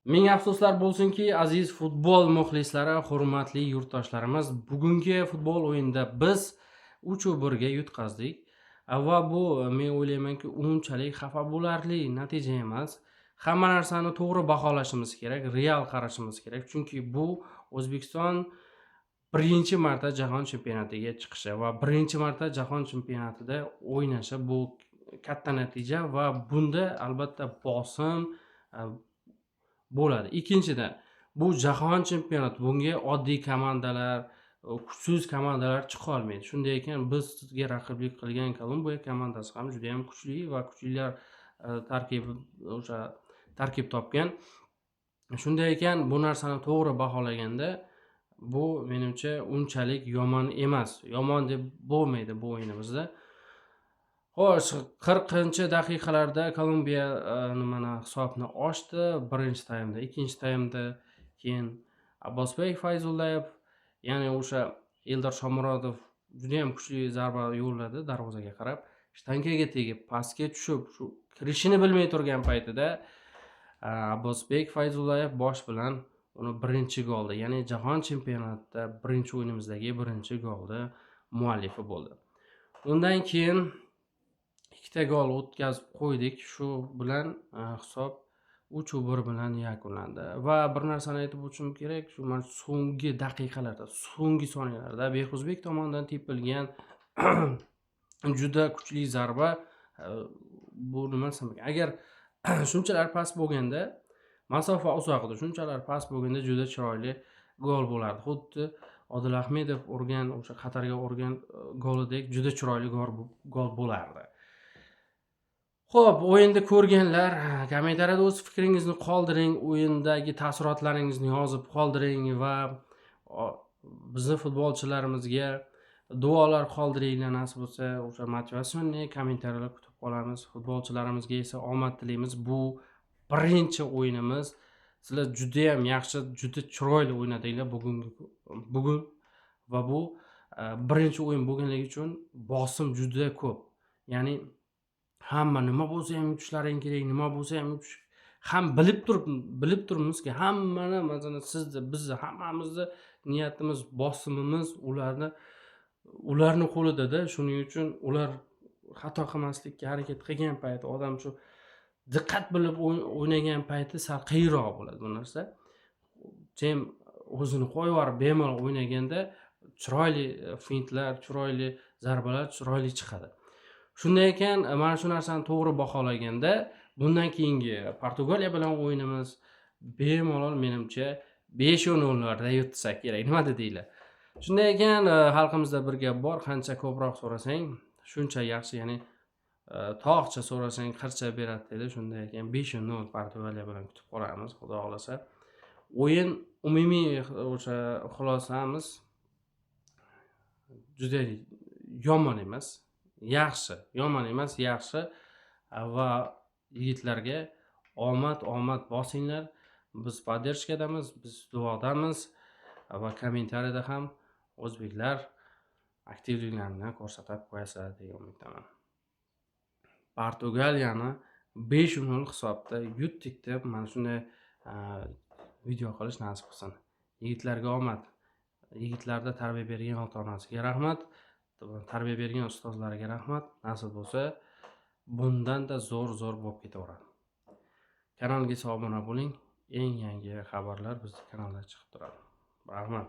Ming afsuslar bo'lsinki, aziz futbol muxlislari, hurmatli yurtdoshlarimiz, bugungi futbol o'yinida biz 3-1 ga yutqazdik. Va bu men o'ylaymanki, unchalik xafa bo'larli natija emas. Hamma narsani to'g'ri baholashimiz kerak, real qarashimiz kerak. Chunki bu O'zbekiston birinchi marta jahon chempionatiga chiqishi va birinchi marta jahon chempionatida o'ynashi bu katta natija va bunda albatta bosim bo'ladi. Ikkinchidan, bu jahon chempionati, bunga oddiy komandalar, kuchsiz komandalar chiqa olmaydi. Shunday ekan, bizga raqiblik qilgan Kolumbiya komandasi ham juda ham kuchli va kuchlilar tarkibi o'sha tarkib topgan. Shunday ekan, bu narsani to'g'ri baholaganda, bu menimcha unchalik yomon emas. Yomon deb bo'lmaydi bu o'yinimizda. Xo'sh, 40-daqiqalarda Kolumbiya hisobni ochdi birinchi taymda. Ikkinchi taymda keyin Abbosbek Fayzullayev, ya'ni o'sha Eldor Shomurodov juda ham kuchli zarba yo'lladi darvozaga qarab. Shtankaga tegib, pastga tushib, shu kirishini bilmay turgan paytida Abbosbek Fayzullayev bosh bilan uni birinchi golda, ya'ni jahon chempionatida birinchi o'yinimizdagi birinchi golda muallifi bo'ldi. Undan keyin ikkita gol o'tkazib qo'ydik. Shu bilan hisob 3-1 bilan yakunlandi. Va bir narsani aytib o'tishim kerak, shu mana so'nggi daqiqalarda, so'nggi soniyalarda Behuzbek tomonidan tepilgan juda kuchli zarba, bu nima desam ekan, agar shunchalar past bo'lganda, masofa uzoq edi, shunchalar past bo'lganda juda chiroyli gol bo'lardi. Xuddi Odil Ahmedov urgan, o'sha Qatarga urgan golidek juda chiroyli gol bo'lardi. Xo'p, o'yinda ko'rganlar, kommentariyada o'z fikringizni qoldiring, o'yindagi taassurotlaringizni yozib qoldiring va bizni futbolchilarimizga duolar qoldiringlar, nasib bo'lsa, o'sha motivatsion kommentariyalar kutib qolamiz. Futbolchilarimizga esa omad tilaymiz. Bu birinchi o'yinimiz. Sizlar juda ham yaxshi, juda chiroyli o'ynadinglar bugun va bu birinchi o'yin bo'lganligi uchun bosim juda ko'p. Ya'ni hamma nima bo'lsa ham yutishlaring kerak, nima bo'lsa ham ham bilib turibmizki, hammani, masalan, sizni, bizni, hammamizni niyatimiz, bosimimiz ularni qo'lida-da. Shuning uchun ular xato qilmaslikka harakat qilgan payti, odam shu diqqat bilib o'ynagan payti sal qiyinroq bo'ladi bu narsa. Sen o'zini qo'yib yuborib bemalol o'ynaganda chiroyli fintlar, chiroyli zarbalar chiroyli chiqadi. Shunday ekan, mana shu narsani to'g'ri baholaganda, bundan keyingi Portugaliya bilan o'yinimiz bemalol menimcha 5-0 larda yutsak kerak. Nima dedinglar? Shunday ekan, xalqimizda bir gap bor, qancha ko'proq so'rasang, shuncha yaxshi, ya'ni tog'cha so'rasang qircha beradi dedi. Shunday ekan 5-0 Portugaliya bilan kutib qolamiz, xudo xolasa. O'yin umumiy o'sha xulosamiz juda yomon emas. Yaxshi, yomon emas, yaxshi va yigitlarga omad bosinglar. Biz poddershkadamiz, biz duodamiz va kommentariyada ham o'zbeklar aktivliklarini ko'rsatib qo'yasizlar degan umiddaman. Portugaliyani 5-0 hisobda yutdik deb mana shunday video qilish nasib qilsin. Yigitlarga omad. Yigitlarda tarbiya bergan ota-onasiga rahmat. Tarbiya bergan ustozlariga rahmat. Nasib bo'lsa, bundan-da zo'r bo'lib ketaveradi. Kanalga obuna bo'ling. Eng yangi xabarlar bizning kanalda chiqib turadi. Rahmat.